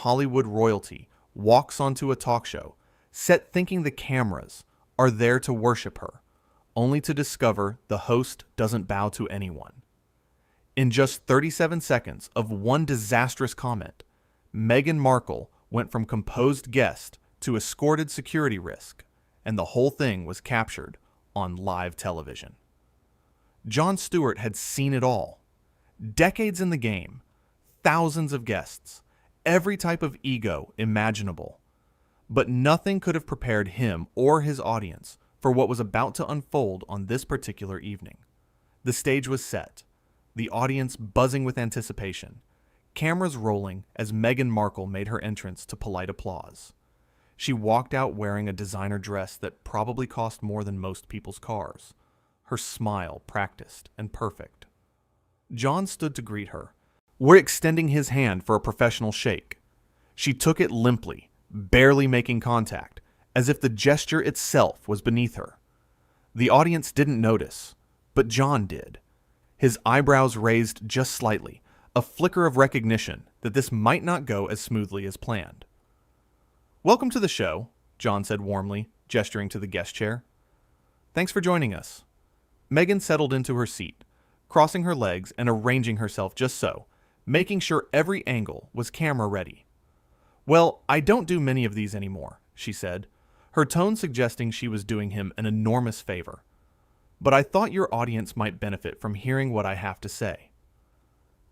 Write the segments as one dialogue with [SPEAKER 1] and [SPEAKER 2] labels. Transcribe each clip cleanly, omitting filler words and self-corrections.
[SPEAKER 1] Hollywood royalty walks onto a talk show, set thinking the cameras are there to worship her, only to discover the host doesn't bow to anyone. In just 37 seconds of one disastrous comment, Meghan Markle went from composed guest to escorted security risk, and the whole thing was captured on live television. Jon Stewart had seen it all. Decades in the game, thousands of guests, every type of ego imaginable. But nothing could have prepared him or his audience for what was about to unfold on this particular evening. The stage was set, the audience buzzing with anticipation, cameras rolling as Meghan Markle made her entrance to polite applause. She walked out wearing a designer dress that probably cost more than most people's cars, her smile practiced and perfect. Jon stood to greet her, extending his hand for a professional shake. She took it limply, barely making contact, as if the gesture itself was beneath her. The audience didn't notice, but Jon did. His eyebrows raised just slightly, a flicker of recognition that this might not go as smoothly as planned. "Welcome to the show," Jon said warmly, gesturing to the guest chair. "Thanks for joining us." Meghan settled into her seat, crossing her legs and arranging herself just so, making sure every angle was camera ready. "Well, I don't do many of these anymore," she said, her tone suggesting she was doing him an enormous favor. "But I thought your audience might benefit from hearing what I have to say."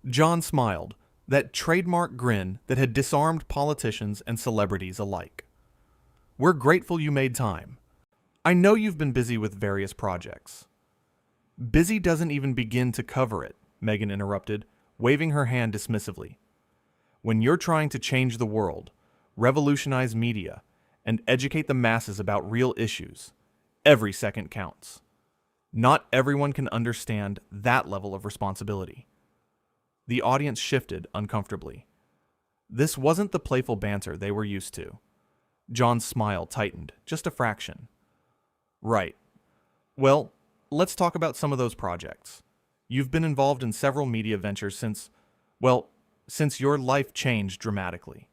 [SPEAKER 1] Jon smiled, that trademark grin that had disarmed politicians and celebrities alike. "We're grateful you made time. I know you've been busy with various projects." "Busy doesn't even begin to cover it," Meghan interrupted, waving her hand dismissively. "When you're trying to change the world, revolutionize media, and educate the masses about real issues, every second counts. Not everyone can understand that level of responsibility." The audience shifted uncomfortably. This wasn't the playful banter they were used to. Jon's smile tightened, just a fraction. "Right. Well, let's talk about some of those projects. You've been involved in several media ventures since your life changed dramatically."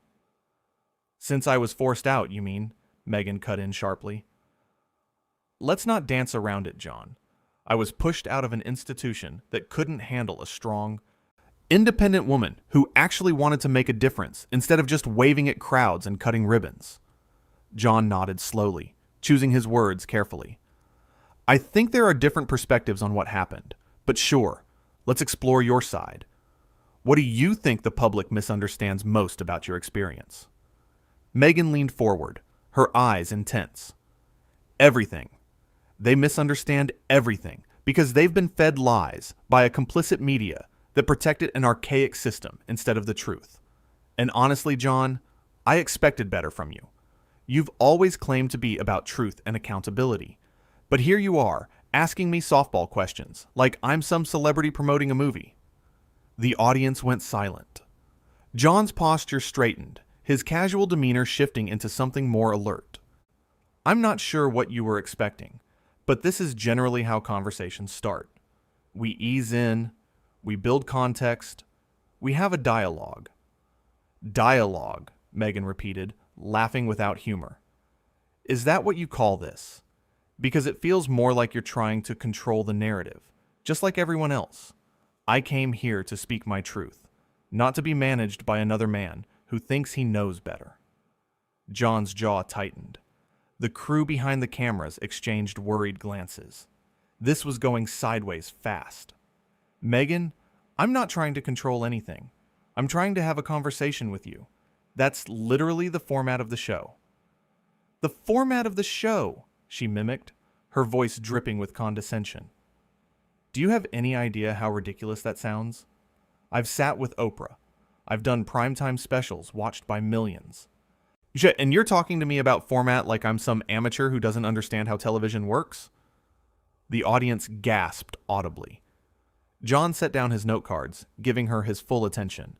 [SPEAKER 1] "Since I was forced out, you mean?" Meghan cut in sharply. "Let's not dance around it, Jon. I was pushed out of an institution that couldn't handle a strong, independent woman who actually wanted to make a difference instead of just waving at crowds and cutting ribbons." Jon nodded slowly, choosing his words carefully. "I think there are different perspectives on what happened, but sure, let's explore your side. What do you think the public misunderstands most about your experience?" Meghan leaned forward, her eyes intense. "Everything. They misunderstand everything because they've been fed lies by a complicit media that protected an archaic system instead of the truth. And honestly, Jon, I expected better from you. You've always claimed to be about truth and accountability. But here you are, asking me softball questions, like I'm some celebrity promoting a movie." The audience went silent. Jon's posture straightened, his casual demeanor shifting into something more alert. "I'm not sure what you were expecting, but this is generally how conversations start. We ease in, we build context, we have a dialogue." "Dialogue," Meghan repeated, laughing without humor. "Is that what you call this? Because it feels more like you're trying to control the narrative, just like everyone else. I came here to speak my truth, not to be managed by another man who thinks he knows better." Jon's jaw tightened. The crew behind the cameras exchanged worried glances. This was going sideways fast. "Meghan, I'm not trying to control anything. I'm trying to have a conversation with you. That's literally the format of the show." "The format of the show," she mimicked, her voice dripping with condescension. "Do you have any idea how ridiculous that sounds? I've sat with Oprah. I've done primetime specials watched by millions. And you're talking to me about format like I'm some amateur who doesn't understand how television works?" The audience gasped audibly. Jon set down his note cards, giving her his full attention.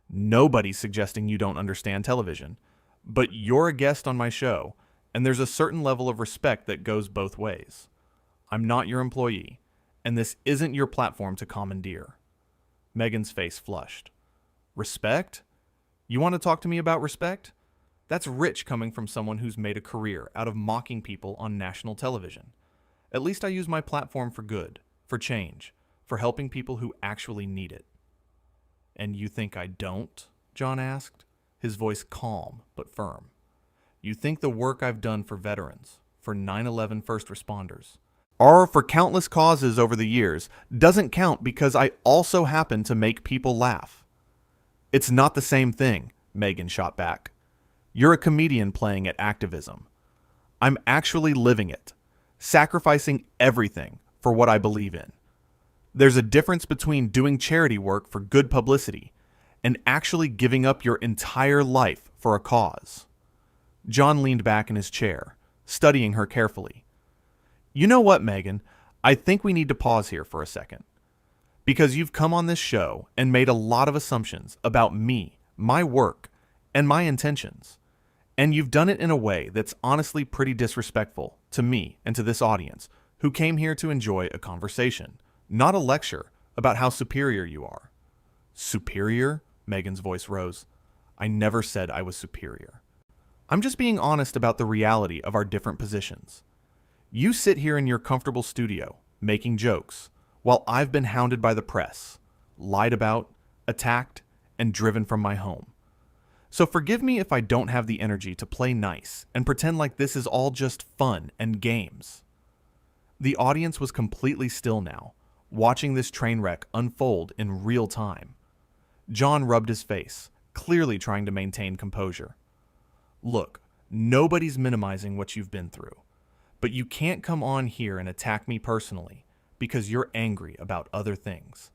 [SPEAKER 1] "Nobody's suggesting you don't understand television, but you're a guest on my show, and there's a certain level of respect that goes both ways. I'm not your employee, and this isn't your platform to commandeer." Meghan's face flushed. "Respect? You want to talk to me about respect? That's rich coming from someone who's made a career out of mocking people on national television. At least I use my platform for good, for change, for helping people who actually need it. And you think I don't? Jon asked, his voice calm but firm. You think the work I've done for veterans, for 9/11 first responders, or for countless causes over the years doesn't count because I also happen to make people laugh? It's not the same thing, Meghan shot back. You're a comedian playing at activism. I'm actually living it, sacrificing everything for what I believe in. There's a difference between doing charity work for good publicity and actually giving up your entire life for a cause. Jon leaned back in his chair, studying her carefully. You know what, Meghan? I think we need to pause here for a second. Because you've come on this show and made a lot of assumptions about me, my work, and my intentions. And you've done it in a way that's honestly pretty disrespectful to me and to this audience, who came here to enjoy a conversation, not a lecture about how superior you are. Superior? Meghan's voice rose. I never said I was superior. I'm just being honest about the reality of our different positions. You sit here in your comfortable studio, making jokes, while I've been hounded by the press, lied about, attacked, and driven from my home. So forgive me if I don't have the energy to play nice and pretend like this is all just fun and games. The audience was completely still now, watching this train wreck unfold in real time. Jon rubbed his face, clearly trying to maintain composure. Look, nobody's minimizing what you've been through, but you can't come on here and attack me personally because you're angry about other things.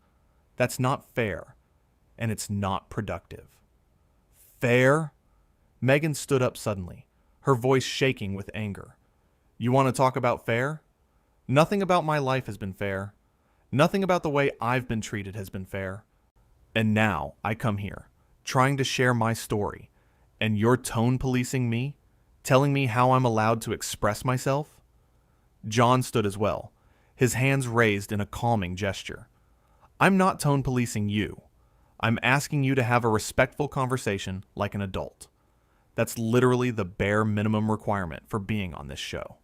[SPEAKER 1] That's not fair, and it's not productive. Fair? Meghan stood up suddenly, her voice shaking with anger. You want to talk about fair? Nothing about my life has been fair. Nothing about the way I've been treated has been fair. And now I come here, trying to share my story, and you're tone policing me, telling me how I'm allowed to express myself? Jon stood as well, his hands raised in a calming gesture. I'm not tone policing you. I'm asking you to have a respectful conversation like an adult. That's literally the bare minimum requirement for being on this show.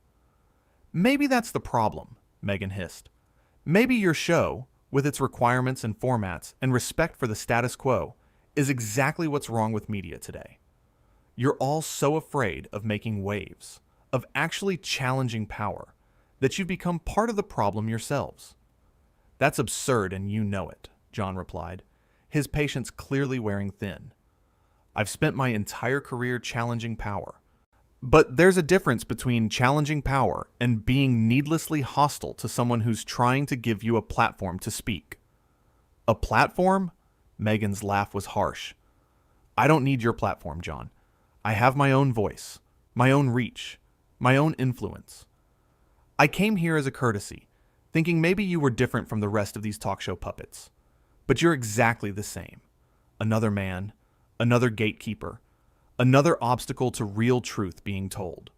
[SPEAKER 1] Maybe that's the problem, Meghan hissed. Maybe your show, with its requirements and formats and respect for the status quo, is exactly what's wrong with media today. You're all so afraid of making waves, of actually challenging power, that you've become part of the problem yourselves. That's absurd and you know it, Jon replied, his patience clearly wearing thin. I've spent my entire career challenging power. But there's a difference between challenging power and being needlessly hostile to someone who's trying to give you a platform to speak. A platform? Meghan's laugh was harsh. I don't need your platform, Jon. I have my own voice, my own reach, my own influence. I came here as a courtesy, thinking maybe you were different from the rest of these talk show puppets. But you're exactly the same. Another man, another gatekeeper, another obstacle to real truth being told.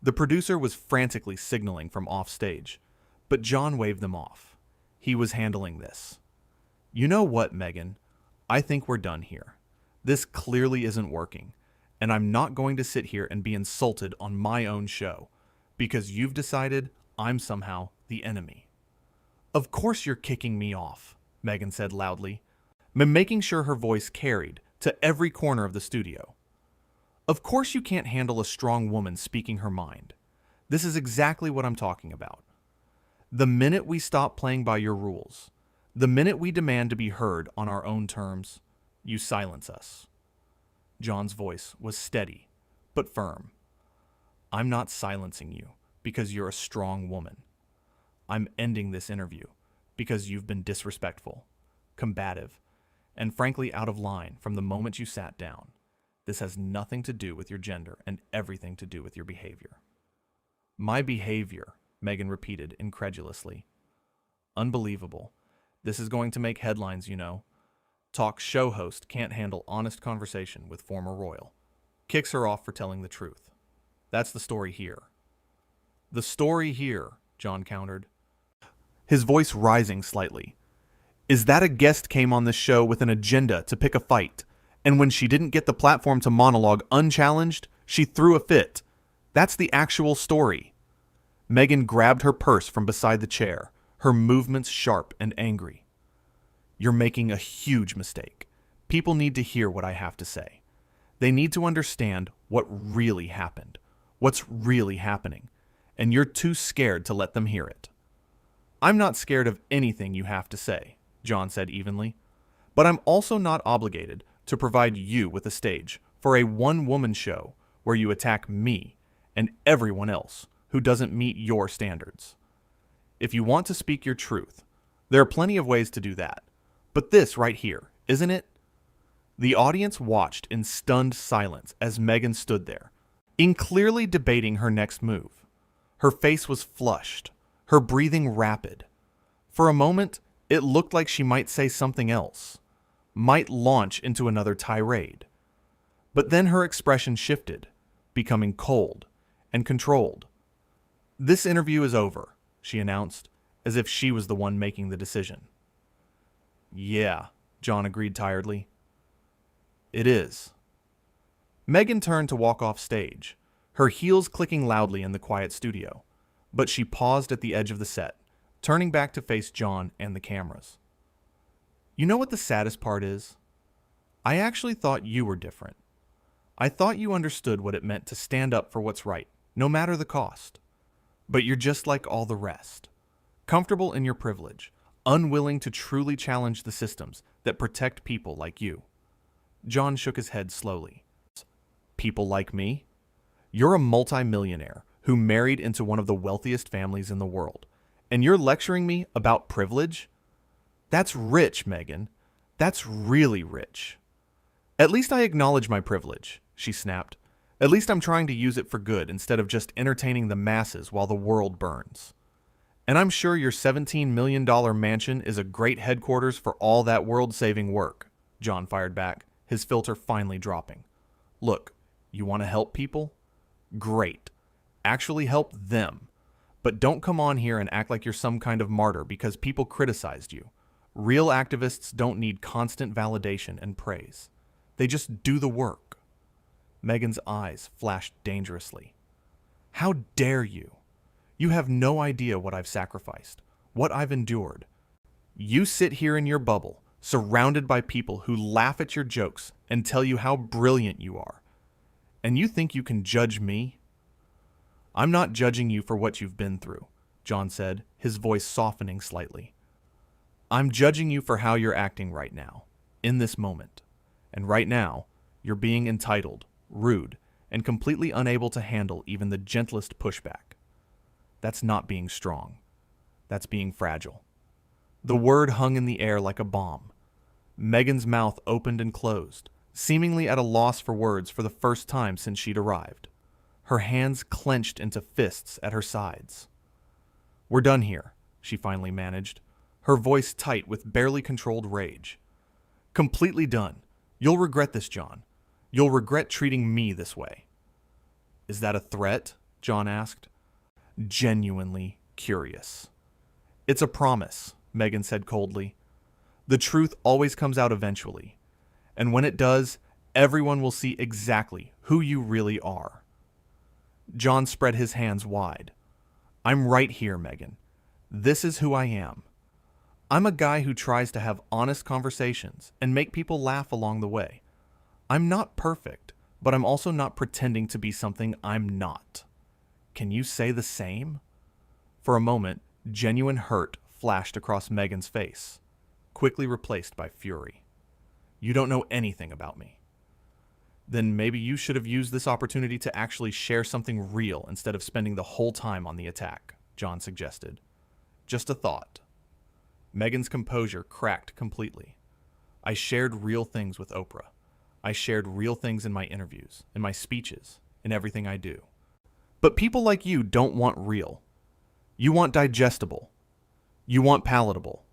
[SPEAKER 1] The producer was frantically signaling from offstage, but Jon waved them off. He was handling this. You know what, Meghan? I think we're done here. This clearly isn't working, and I'm not going to sit here and be insulted on my own show, because you've decided I'm somehow the enemy. Of course you're kicking me off, Meghan said loudly, making sure her voice carried to every corner of the studio. Of course you can't handle a strong woman speaking her mind. This is exactly what I'm talking about. The minute we stop playing by your rules, the minute we demand to be heard on our own terms, you silence us. Jon's voice was steady, but firm. I'm not silencing you because you're a strong woman. I'm ending this interview because you've been disrespectful, combative, and frankly out of line from the moment you sat down. This has nothing to do with your gender and everything to do with your behavior. My behavior, Meghan repeated incredulously. Unbelievable. This is going to make headlines, you know. Talk show host can't handle honest conversation with former royal. Kicks her off for telling the truth. That's the story here. The story here, Jon countered, his voice rising slightly, is that a guest came on this show with an agenda to pick a fight And when she didn't get the platform to monologue unchallenged, she threw a fit. That's the actual story. Meghan grabbed her purse from beside the chair, her movements sharp and angry. You're making a huge mistake. People need to hear what I have to say. They need to understand what really happened, what's really happening, and you're too scared to let them hear it. I'm not scared of anything you have to say, Jon said evenly, but I'm also not obligated to provide you with a stage for a one-woman show where you attack me and everyone else who doesn't meet your standards. If you want to speak your truth, there are plenty of ways to do that. But this right here, isn't it? The audience watched in stunned silence as Meghan stood there, clearly debating her next move. Her face was flushed, her breathing rapid. For a moment, it looked like she might say something else, might launch into another tirade. But then her expression shifted, becoming cold and controlled. This interview is over, she announced, as if she was the one making the decision. Yeah, Jon agreed tiredly. It is. Meghan turned to walk off stage, her heels clicking loudly in the quiet studio, but she paused at the edge of the set, turning back to face Jon and the cameras. You know what the saddest part is? I actually thought you were different. I thought you understood what it meant to stand up for what's right, no matter the cost. But you're just like all the rest, comfortable in your privilege, unwilling to truly challenge the systems that protect people like you. Jon shook his head slowly. People like me? You're a multimillionaire who married into one of the wealthiest families in the world, and you're lecturing me about privilege? That's rich, Meghan. That's really rich. At least I acknowledge my privilege, she snapped. At least I'm trying to use it for good instead of just entertaining the masses while the world burns. And I'm sure your $17 million mansion is a great headquarters for all that world-saving work, Jon fired back, his filter finally dropping. Look, you want to help people? Great. Actually help them. But don't come on here and act like you're some kind of martyr because people criticized you. Real activists don't need constant validation and praise. They just do the work. Meghan's eyes flashed dangerously. How dare you? You have no idea what I've sacrificed, what I've endured. You sit here in your bubble, surrounded by people who laugh at your jokes and tell you how brilliant you are. And you think you can judge me? I'm not judging you for what you've been through, Jon said, his voice softening slightly. I'm judging you for how you're acting right now, in this moment. And right now, you're being entitled, rude, and completely unable to handle even the gentlest pushback. That's not being strong. That's being fragile. The word hung in the air like a bomb. Meghan's mouth opened and closed, seemingly at a loss for words for the first time since she'd arrived. Her hands clenched into fists at her sides. We're done here, she finally managed, her voice tight with barely controlled rage. Completely done. You'll regret this, Jon. You'll regret treating me this way. Is that a threat? Jon asked, genuinely curious. It's a promise, Meghan said coldly. The truth always comes out eventually, and when it does, everyone will see exactly who you really are. Jon spread his hands wide. I'm right here, Meghan. This is who I am. I'm a guy who tries to have honest conversations and make people laugh along the way. I'm not perfect, but I'm also not pretending to be something I'm not. Can you say the same? For a moment, genuine hurt flashed across Meghan's face, quickly replaced by fury. You don't know anything about me. Then maybe you should have used this opportunity to actually share something real instead of spending the whole time on the attack, Jon suggested. Just a thought. Meghan's composure cracked completely. I shared real things with Oprah. I shared real things in my interviews, in my speeches, in everything I do. But people like you don't want real. You want digestible. You want palatable.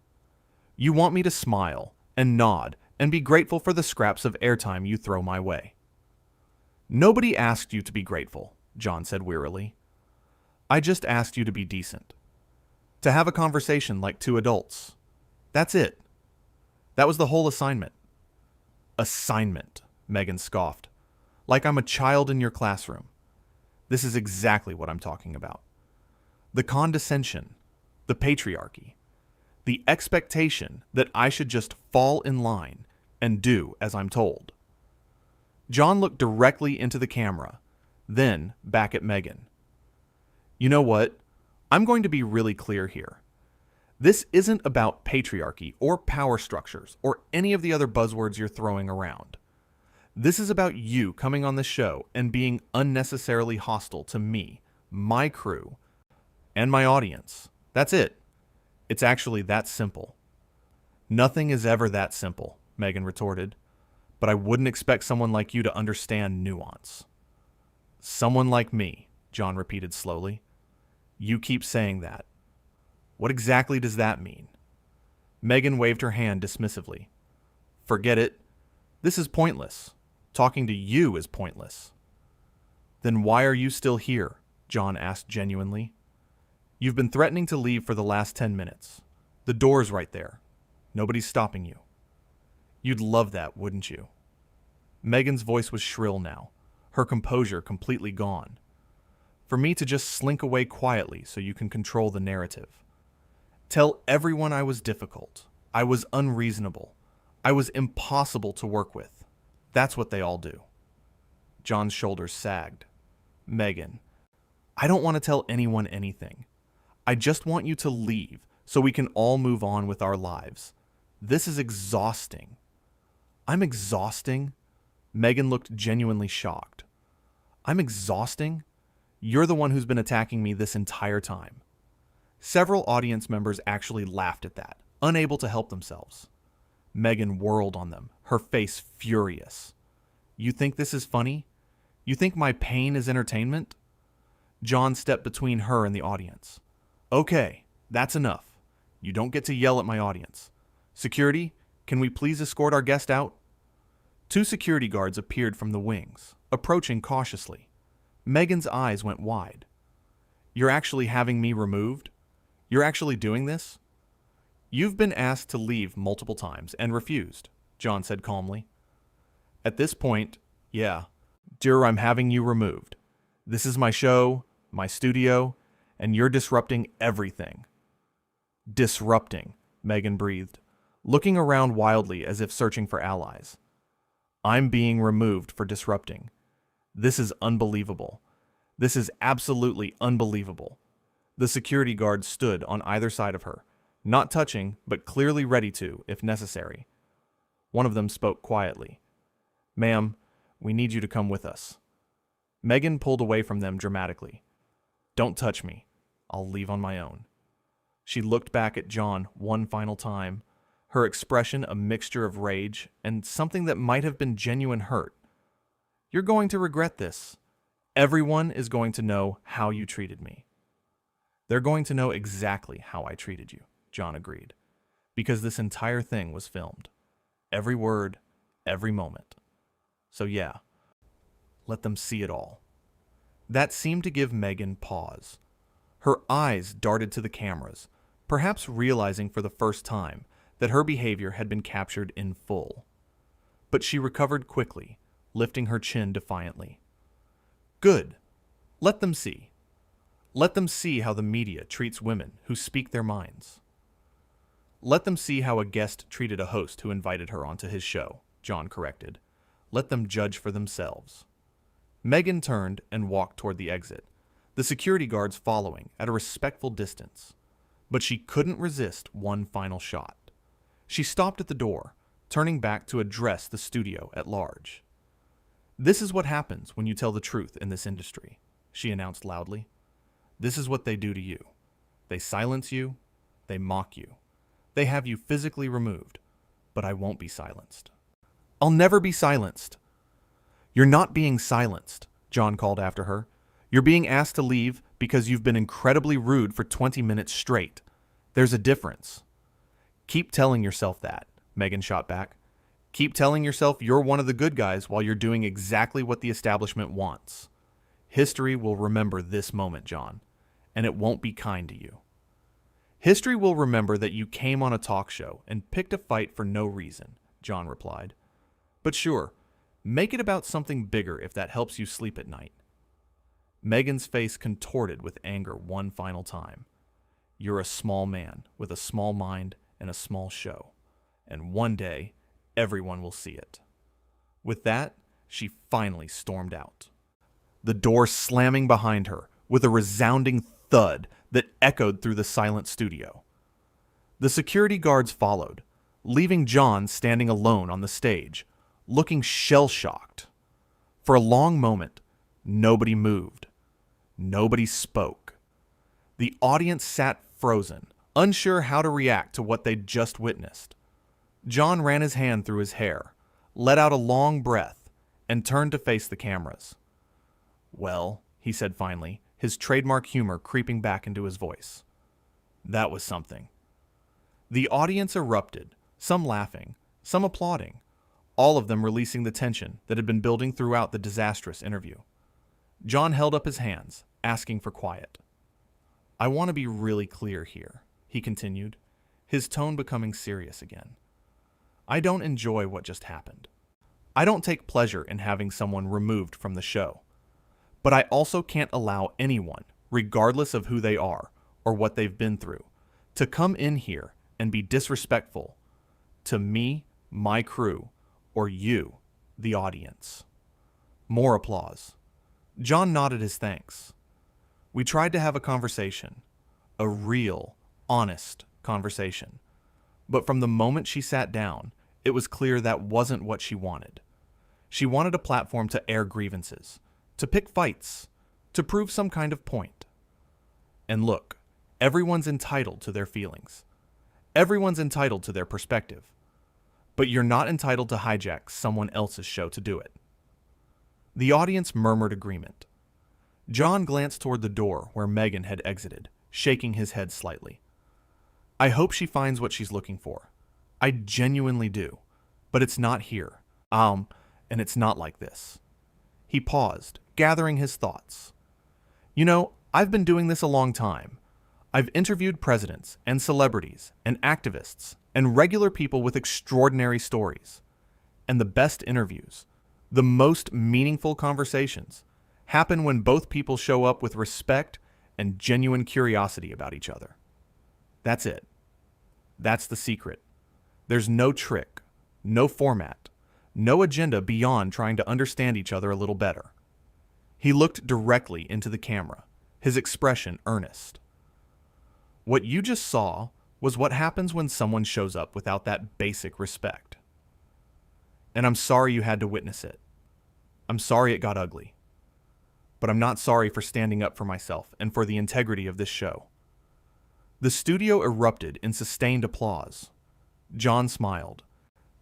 [SPEAKER 1] You want me to smile and nod and be grateful for the scraps of airtime you throw my way. Nobody asked you to be grateful, Jon said wearily. I just asked you to be decent. To have a conversation like two adults. That's it. That was the whole assignment. Assignment. Meghan scoffed. Like I'm a child in your classroom. This is exactly what I'm talking about. The condescension, the patriarchy, the expectation that I should just fall in line and do as I'm told. Jon looked directly into the camera, then back at Meghan. You know what? I'm going to be really clear here. This isn't about patriarchy or power structures or any of the other buzzwords you're throwing around. This is about you coming on the show and being unnecessarily hostile to me, my crew, and my audience. That's it. It's actually that simple. Nothing is ever that simple, Meghan retorted, but I wouldn't expect someone like you to understand nuance. Someone like me, Jon repeated slowly. You keep saying that. What exactly does that mean? Meghan waved her hand dismissively. Forget it. This is pointless. Talking to you is pointless. Then why are you still here? Jon asked genuinely. You've been threatening to leave for the last 10 minutes. The door's right there. Nobody's stopping you. You'd love that, wouldn't you? Meghan's voice was shrill now, her composure completely gone. For me to just slink away quietly so you can control the narrative. Tell everyone I was difficult. I was unreasonable. I was impossible to work with. That's what they all do. Jon's shoulders sagged. Meghan, I don't want to tell anyone anything. I just want you to leave so we can all move on with our lives. This is exhausting. I'm exhausting? Meghan looked genuinely shocked. I'm exhausting? You're the one who's been attacking me this entire time. Several audience members actually laughed at that, unable to help themselves. Meghan whirled on them, her face furious. You think this is funny? You think my pain is entertainment? Jon stepped between her and the audience. Okay, that's enough. You don't get to yell at my audience. Security, can we please escort our guest out? 2 security guards appeared from the wings, approaching cautiously. Meghan's eyes went wide. You're actually having me removed? You're actually doing this? You've been asked to leave multiple times and refused, Jon said calmly. At this point, yeah, dear, I'm having you removed. This is my show, my studio, and you're disrupting everything. Disrupting, Meghan breathed, looking around wildly as if searching for allies. I'm being removed for disrupting. This is unbelievable. This is absolutely unbelievable. The security guards stood on either side of her, not touching, but clearly ready to, if necessary. One of them spoke quietly. Ma'am, we need you to come with us. Meghan pulled away from them dramatically. Don't touch me. I'll leave on my own. She looked back at Jon one final time, her expression a mixture of rage and something that might have been genuine hurt. You're going to regret this. Everyone is going to know how you treated me. They're going to know exactly how I treated you, Jon agreed, because this entire thing was filmed. Every word, every moment. So yeah, let them see it all. That seemed to give Meghan pause. Her eyes darted to the cameras, perhaps realizing for the first time that her behavior had been captured in full. But she recovered quickly, lifting her chin defiantly. Good. Let them see. Let them see how the media treats women who speak their minds. Let them see how a guest treated a host who invited her onto his show, Jon corrected. Let them judge for themselves. Meghan turned and walked toward the exit, the security guards following at a respectful distance. But she couldn't resist one final shot. She stopped at the door, turning back to address the studio at large. This is what happens when you tell the truth in this industry, she announced loudly. This is what they do to you. They silence you. They mock you. They have you physically removed. But I won't be silenced. I'll never be silenced. You're not being silenced, Jon called after her. You're being asked to leave because you've been incredibly rude for 20 minutes straight. There's a difference. Keep telling yourself that, Meghan shot back. Keep telling yourself you're one of the good guys while you're doing exactly what the establishment wants. History will remember this moment, Jon, and it won't be kind to you. History will remember that you came on a talk show and picked a fight for no reason, Jon replied. But sure, Make it about something bigger if that helps you sleep at night. Meghan's face contorted with anger one final time. You're a small man with a small mind and a small show, and one day, everyone will see it. With that, she finally stormed out, the door slamming behind her with a resounding thud that echoed through the silent studio. The security guards followed, leaving Jon standing alone on the stage, looking shell-shocked. For a long moment, nobody moved. Nobody spoke. The audience sat frozen, unsure how to react to what they'd just witnessed. Jon ran his hand through his hair, let out a long breath, and turned to face the cameras. Well, he said finally, his trademark humor creeping back into his voice. That was something. The audience erupted, some laughing, some applauding, all of them releasing the tension that had been building throughout the disastrous interview. Jon held up his hands, asking for quiet. I want to be really clear here, he continued, his tone becoming serious again. I don't enjoy what just happened. I don't take pleasure in having someone removed from the show. But I also can't allow anyone, regardless of who they are or what they've been through, to come in here and be disrespectful to me, my crew, or you, the audience. More applause. Jon nodded his thanks. We tried to have a conversation, a real, honest conversation. But from the moment she sat down, it was clear that wasn't what she wanted. She wanted a platform to air grievances, to pick fights, to prove some kind of point. And look, everyone's entitled to their feelings. Everyone's entitled to their perspective. But you're not entitled to hijack someone else's show to do it. The audience murmured agreement. Jon glanced toward the door where Meghan had exited, shaking his head slightly. I hope she finds what she's looking for. I genuinely do. But it's not here. And it's not like this. He paused, gathering his thoughts. You know, I've been doing this a long time. I've interviewed presidents and celebrities and activists and regular people with extraordinary stories. And the best interviews, the most meaningful conversations, happen when both people show up with respect and genuine curiosity about each other. That's it. That's the secret. There's no trick, no format, no agenda beyond trying to understand each other a little better. He looked directly into the camera, his expression earnest. What you just saw was what happens when someone shows up without that basic respect. And I'm sorry you had to witness it. I'm sorry it got ugly. But I'm not sorry for standing up for myself and for the integrity of this show. The studio erupted in sustained applause. Jon smiled,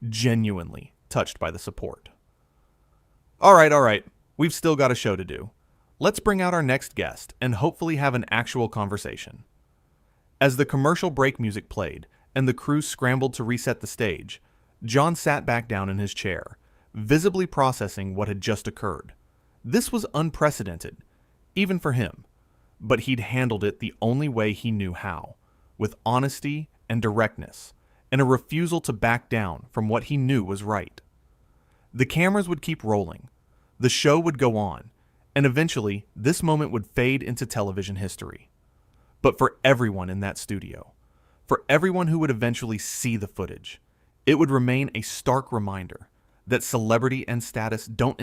[SPEAKER 1] genuinely touched by the support. All right. We've still got a show to do. Let's bring out our next guest and hopefully have an actual conversation. As the commercial break music played and the crew scrambled to reset the stage, Jon sat back down in his chair, visibly processing what had just occurred. This was unprecedented, even for him, but he'd handled it the only way he knew how, with honesty and directness, and a refusal to back down from what he knew was right. The cameras would keep rolling, the show would go on, and eventually this moment would fade into television history. But for everyone in that studio, for everyone who would eventually see the footage, it would remain a stark reminder that celebrity and status don't